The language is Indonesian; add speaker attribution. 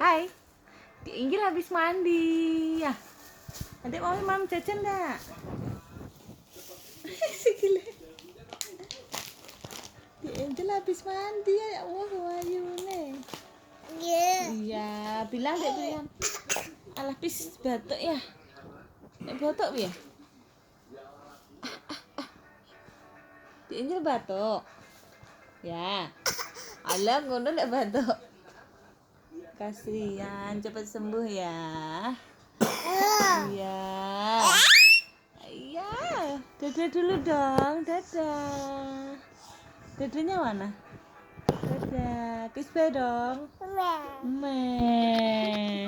Speaker 1: Hai, Di Inggil habis mandi ya. Adik mau mam jajan enggak? Sikile. Di Inggil habis mandi ya Allah wayune. Iya, bilang dek Brian. Alah pis batuk ya. Nek batuk piye? Di Inggil batuk. Ya. Alah ngono nek batuk. Kasihan, cepat sembuh ya. Iya. Iya. Dadah dulu dong, dadah. Dadanya mana? Dadah. Kiss bye dong. Meh.